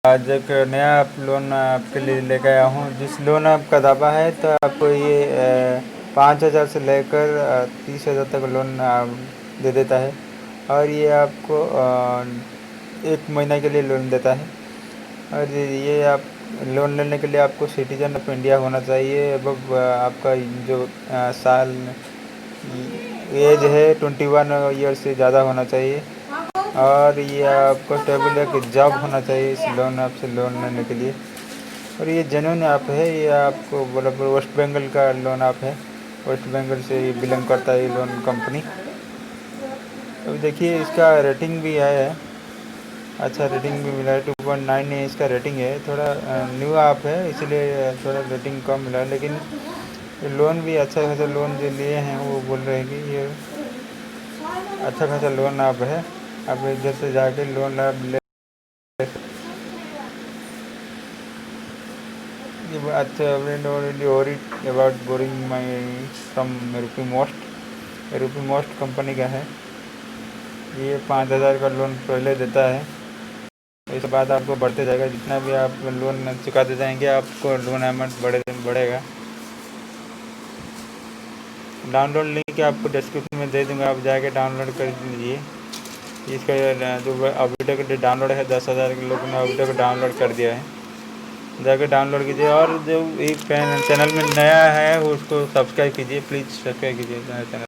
आज एक नया लोन आपके लिए लेके आया हूँ। जिस लोन आपका दावा है तो आपको ये 5,000 से लेकर 30,000 तक लोन दे देता है। और ये आपको 1 महीना के लिए लोन देता है। और ये आप लोन लेने के लिए आपको सिटीजन ऑफ इंडिया होना चाहिए। अब आपका जो साल एज है 21 ईयर से ज़्यादा होना चाहिए। और ये आपको स्टेबल एक जॉब होना चाहिए इस लोन आपसे लोन लेने के लिए। और ये जेन्युइन ऐप है। ये आपको बराबर वेस्ट बंगाल का लोन ऐप है। वेस्ट बंगाल से ये बिलोंग करता है ये लोन कंपनी। अब देखिए इसका रेटिंग भी आया है, अच्छा रेटिंग भी मिला है। 2.9 इसका रेटिंग है। थोड़ा न्यू ऐप है इसलिए थोड़ा रेटिंग कम मिला है, लेकिन लोन भी अच्छा खासा लोन जो लिए हैं वो बोल रहे हैं कि ये अच्छा खासा लोन ऐप है। आप इधर से जाके लोन ऐप ले। अच्छा already worried about borrowing my from rupee most company का है। ये 5,000 का लोन पहले देता है। इसके बाद आपको बढ़ते जाएगा, जितना भी आप लोन चुकाते जाएंगे आपको लोन अमाउंट बढ़ेगा। डाउनलोड लिंक आपको डिस्क्रिप्शन में दे दूँगा, आप जाके डाउनलोड कर लीजिए। इसका जो अभी तक डाउनलोड है 10,000 के लोगों ने अभी तक डाउनलोड कर दिया है। जाके डाउनलोड कीजिए। और जो एक चैनल में नया है उसको सब्सक्राइब कीजिए, प्लीज़ सब्सक्राइब कीजिए चैनल।